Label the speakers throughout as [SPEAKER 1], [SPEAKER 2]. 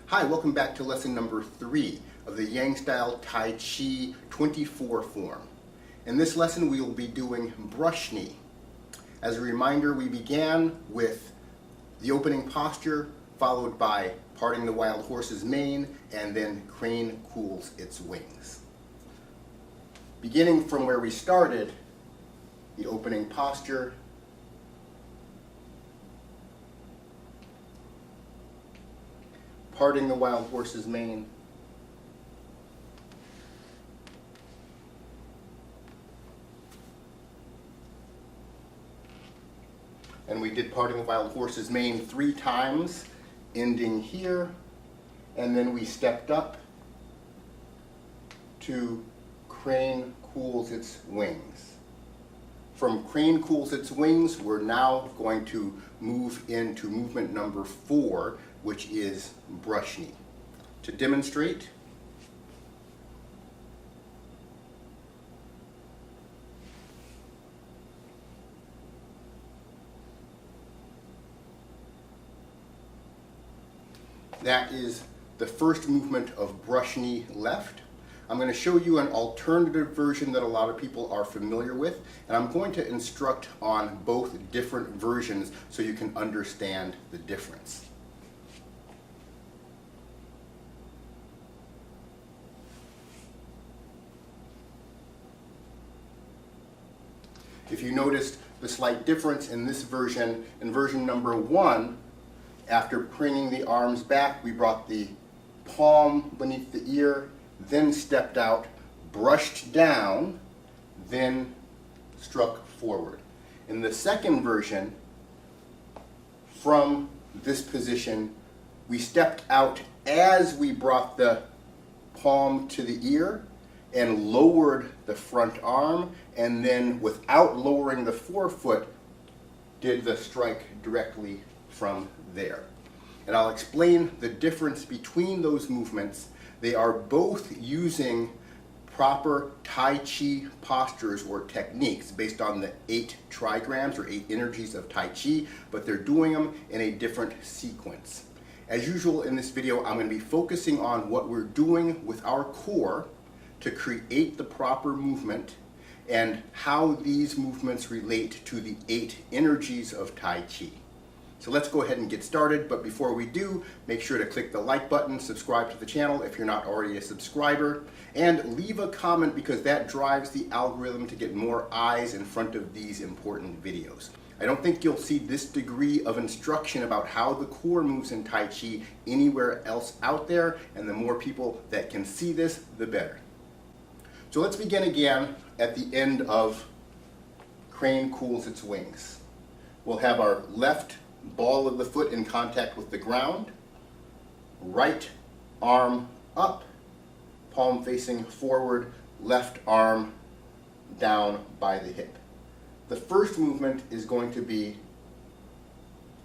[SPEAKER 1] Hi, welcome back to lesson number 3 of the Yang Style Tai Chi 24 form. In this lesson we will be doing brush knee. As a reminder, we began with the opening posture, followed by parting the wild horse's mane, and then crane cools its wings. Beginning from where we started, the opening posture, parting the wild horse's mane, and we did parting the wild horse's mane 3 times, ending here, and then we stepped up to crane cools its wings. From crane cools its wings, we're now going to move into movement number 4, which is brush knee. To demonstrate, that is the first movement of brush knee left. I'm going to show you an alternative version that a lot of people are familiar with, and I'm going to instruct on both different versions so you can understand the difference. If you noticed the slight difference in this version, in version number 1, after bringing the arms back, we brought the palm beneath the ear, then stepped out, brushed down, then struck forward. In the second version, from this position, we stepped out as we brought the palm to the ear and lowered the front arm, and then without lowering the forefoot, did the strike directly from there. And I'll explain the difference between those movements. They are both using proper Tai Chi postures or techniques based on the 8 trigrams or 8 energies of Tai Chi, but they're doing them in a different sequence. As usual in this video, I'm going to be focusing on what we're doing with our core to create the proper movement and how these movements relate to the 8 energies of Tai Chi. So let's go ahead and get started, but before we do, make sure to click the like button, subscribe to the channel if you're not already a subscriber, and leave a comment because that drives the algorithm to get more eyes in front of these important videos. I don't think you'll see this degree of instruction about how the core moves in Tai Chi anywhere else out there, and the more people that can see this, the better. So let's begin again at the end of crane cools its wings. We'll have our left ball of the foot in contact with the ground, right arm up, palm facing forward, left arm down by the hip. The first movement is going to be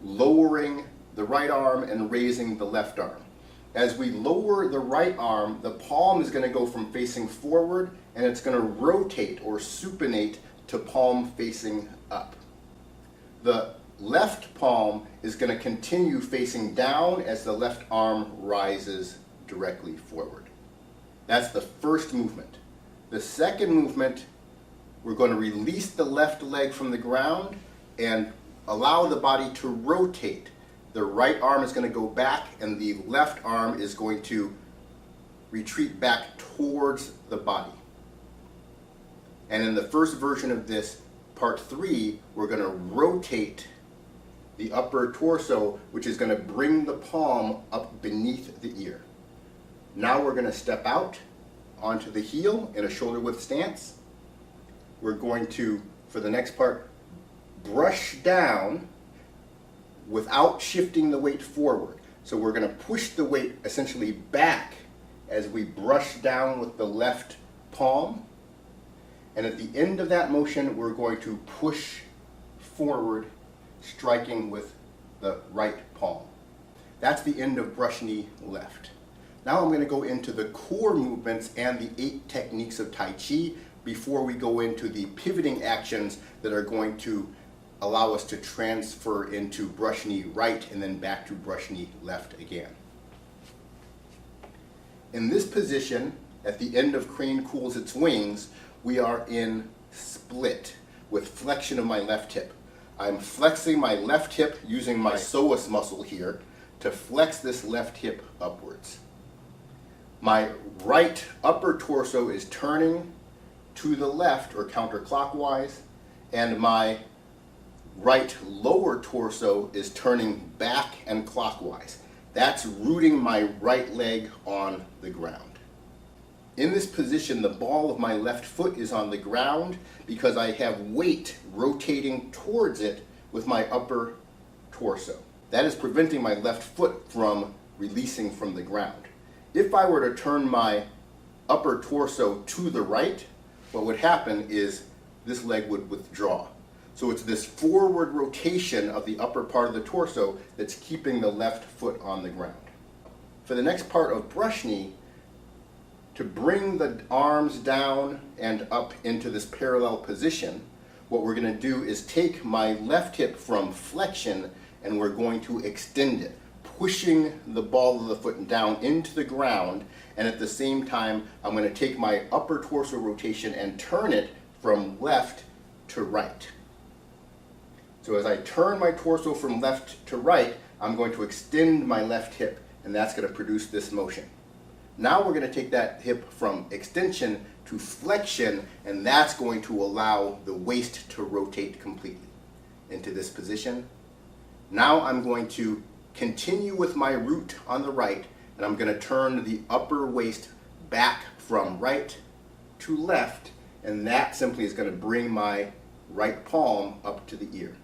[SPEAKER 1] lowering the right arm and raising the left arm. As we lower the right arm, the palm is going to go from facing forward and it's going to rotate or supinate to palm facing up. The left palm is going to continue facing down as the left arm rises directly forward. That's the first movement. The second movement, we're going to release the left leg from the ground and allow the body to rotate. The right arm is going to go back and the left arm is going to retreat back towards the body. And in the first version of this, part 3, we're going to rotate the upper torso, which is going to bring the palm up beneath the ear. Now we're going to step out onto the heel in a shoulder width stance. We're going to, for the next part, brush down without shifting the weight forward. So we're going to push the weight essentially back as we brush down with the left palm. And at the end of that motion, we're going to push forward, striking with the right palm. That's the end of brush knee left. Now I'm going to go into the core movements and the 8 techniques of Tai Chi before we go into the pivoting actions that are going to allow us to transfer into brush knee right and then back to brush knee left again. In this position, at the end of crane cools its wings, we are in split with flexion of my left hip. I'm flexing my left hip using my psoas muscle here to flex this left hip upwards. My right upper torso is turning to the left or counterclockwise, and my right lower torso is turning back and clockwise. That's rooting my right leg on the ground. In this position, the ball of my left foot is on the ground because I have weight rotating towards it with my upper torso. That is preventing my left foot from releasing from the ground. If I were to turn my upper torso to the right, what would happen is this leg would withdraw. So it's this forward rotation of the upper part of the torso that's keeping the left foot on the ground. For the next part of brush knee, to bring the arms down and up into this parallel position, what we're going to do is take my left hip from flexion and we're going to extend it, pushing the ball of the foot down into the ground, and at the same time I'm going to take my upper torso rotation and turn it from left to right. So as I turn my torso from left to right, I'm going to extend my left hip, and that's going to produce this motion. Now we're going to take that hip from extension to flexion, and that's going to allow the waist to rotate completely into this position. Now I'm going to continue with my root on the right, and I'm going to turn the upper waist back from right to left, and that simply is going to bring my right palm up to the ear.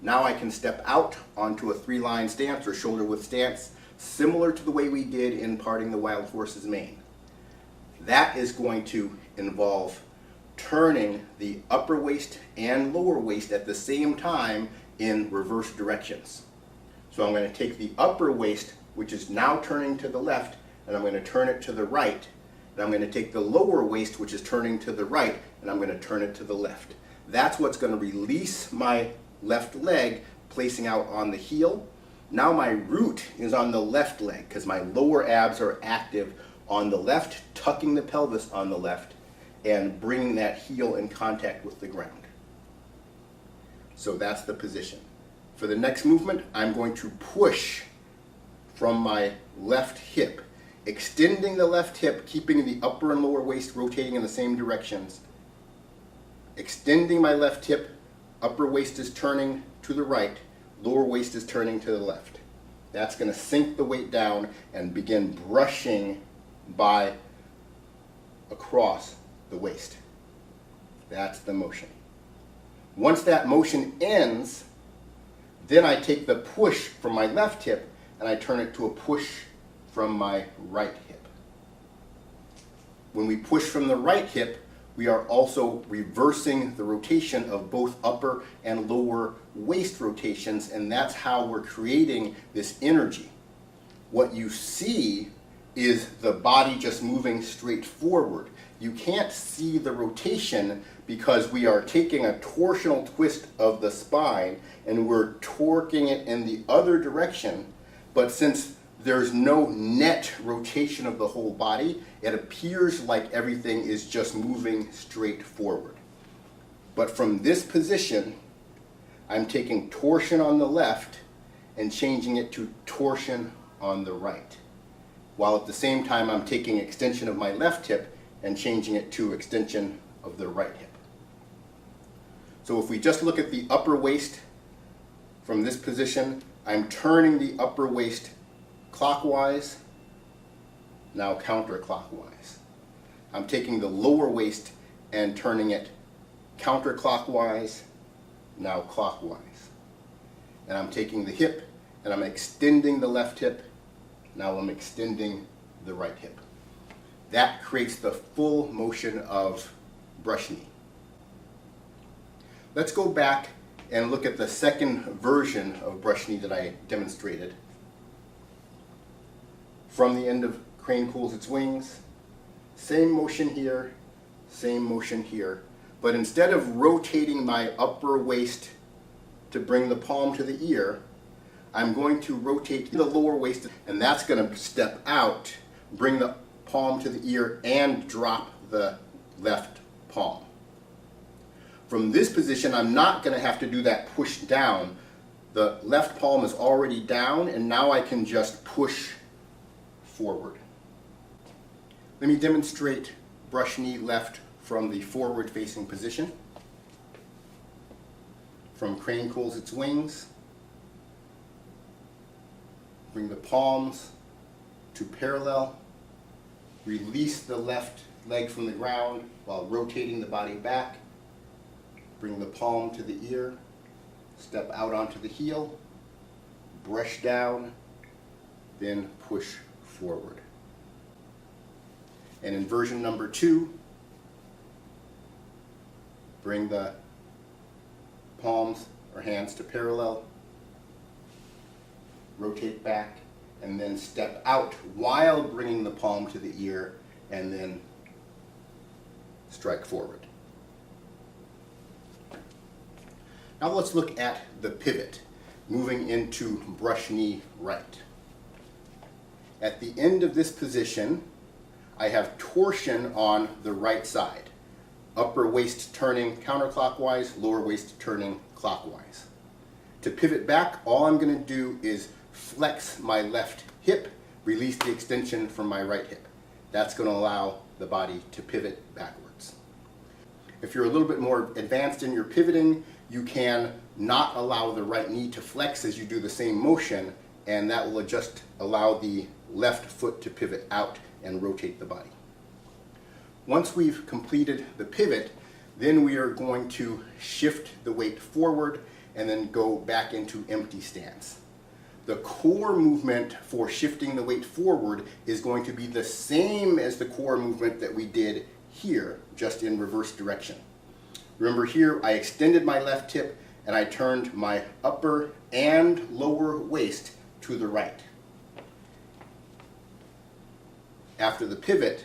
[SPEAKER 1] Now I can step out onto a three-line stance or shoulder width stance, similar to the way we did in parting the wild horse's mane. That is going to involve turning the upper waist and lower waist at the same time in reverse directions. So I'm going to take the upper waist, which is now turning to the left, and I'm going to turn it to the right. And I'm going to take the lower waist, which is turning to the right, and I'm going to turn it to the left. That's what's going to release my left leg, placing out on the heel. Now my root is on the left leg because my lower abs are active on the left, tucking the pelvis on the left and bringing that heel in contact with the ground. So that's the position. For the next movement, I'm going to push from my left hip, extending the left hip, keeping the upper and lower waist rotating in the same directions. Extending my left hip, upper waist is turning to the right, lower waist is turning to the left. That's going to sink the weight down and begin brushing by across the waist. That's the motion. Once that motion ends, then I take the push from my left hip and I turn it to a push from my right hip. When we push from the right hip, we are also reversing the rotation of both upper and lower waist rotations, and that's how we're creating this energy. What you see is the body just moving straight forward. You can't see the rotation because we are taking a torsional twist of the spine and we're torquing it in the other direction, but since there's no net rotation of the whole body, it appears like everything is just moving straight forward. But from this position, I'm taking torsion on the left and changing it to torsion on the right, while at the same time I'm taking extension of my left hip and changing it to extension of the right hip. So if we just look at the upper waist from this position, I'm turning the upper waist clockwise, now counterclockwise. I'm taking the lower waist and turning it counterclockwise, now clockwise. And I'm taking the hip and I'm extending the left hip, now I'm extending the right hip. That creates the full motion of brush knee. Let's go back and look at the second version of brush knee that I demonstrated. From the end of crane cools its wings, same motion here, same motion here, but instead of rotating my upper waist to bring the palm to the ear, I'm going to rotate the lower waist, and that's going to step out bring the palm to the ear and drop the left palm. From this position, I'm not going to have to do that push down. The left palm is already down, and now I can just push forward. Let me demonstrate brush knee left from the forward facing position. From crane cools its wings. Bring the palms to parallel. Release the left leg from the ground while rotating the body back. Bring the palm to the ear. Step out onto the heel. Brush down. Then push forward. And in version number 2, bring the palms or hands to parallel, rotate back, and then step out while bringing the palm to the ear, and then strike forward. Now let's look at the pivot, moving into brush knee right. At the end of this position, I have torsion on the right side. Upper waist turning counterclockwise, lower waist turning clockwise. To pivot back, all I'm going to do is flex my left hip, release the extension from my right hip. That's going to allow the body to pivot backwards. If you're a little bit more advanced in your pivoting, you can not allow the right knee to flex as you do the same motion, and that will just allow the left foot to pivot out and rotate the body. Once we've completed the pivot, then we are going to shift the weight forward and then go back into empty stance. The core movement for shifting the weight forward is going to be the same as the core movement that we did here, just in reverse direction. Remember here, I extended my left hip and I turned my upper and lower waist to the right. After the pivot,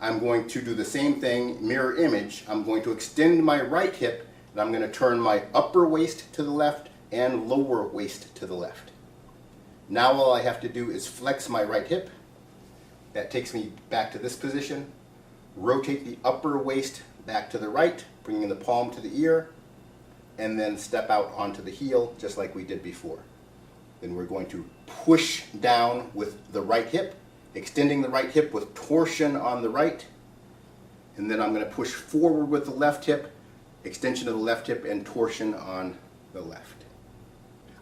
[SPEAKER 1] I'm going to do the same thing, mirror image. I'm going to extend my right hip and I'm going to turn my upper waist to the left and lower waist to the left. Now all I have to do is flex my right hip. That takes me back to this position. Rotate the upper waist back to the right, bringing the palm to the ear, and then step out onto the heel just like we did before. Then we're going to push down with the right hip, extending the right hip with torsion on the right, and then I'm going to push forward with the left hip, extension of the left hip, and torsion on the left.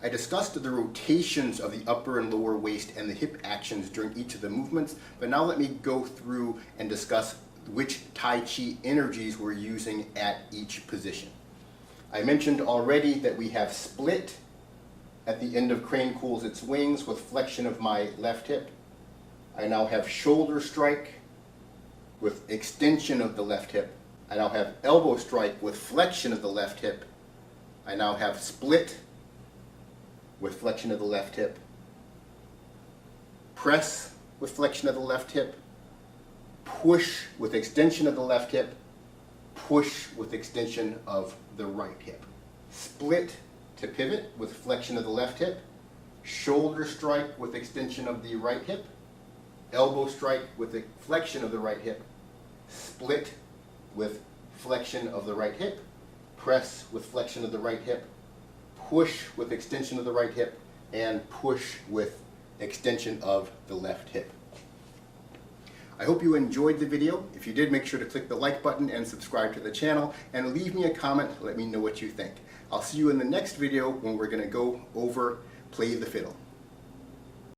[SPEAKER 1] I discussed the rotations of the upper and lower waist and the hip actions during each of the movements, but now let me go through and discuss which Tai Chi energies we're using at each position. I mentioned already that we have split at the end of crane cools its wings with flexion of my left hip. I now have shoulder strike with extension of the left hip. I now have elbow strike with flexion of the left hip. I now have split with flexion of the left hip. Press with flexion of the left hip. Push with extension of the left hip. Push with extension of the right hip. Split to pivot with flexion of the left hip. Shoulder strike with extension of the right hip. Elbow strike with the flexion of the right hip. Split with flexion of the right hip. Press with flexion of the right hip. Push with extension of the right hip. And push with extension of the left hip. I hope you enjoyed the video. If you did, make sure to click the like button and subscribe to the channel, and leave me a comment. Let me know what you think. I'll see you in the next video when we're going to go over Play the Fiddle.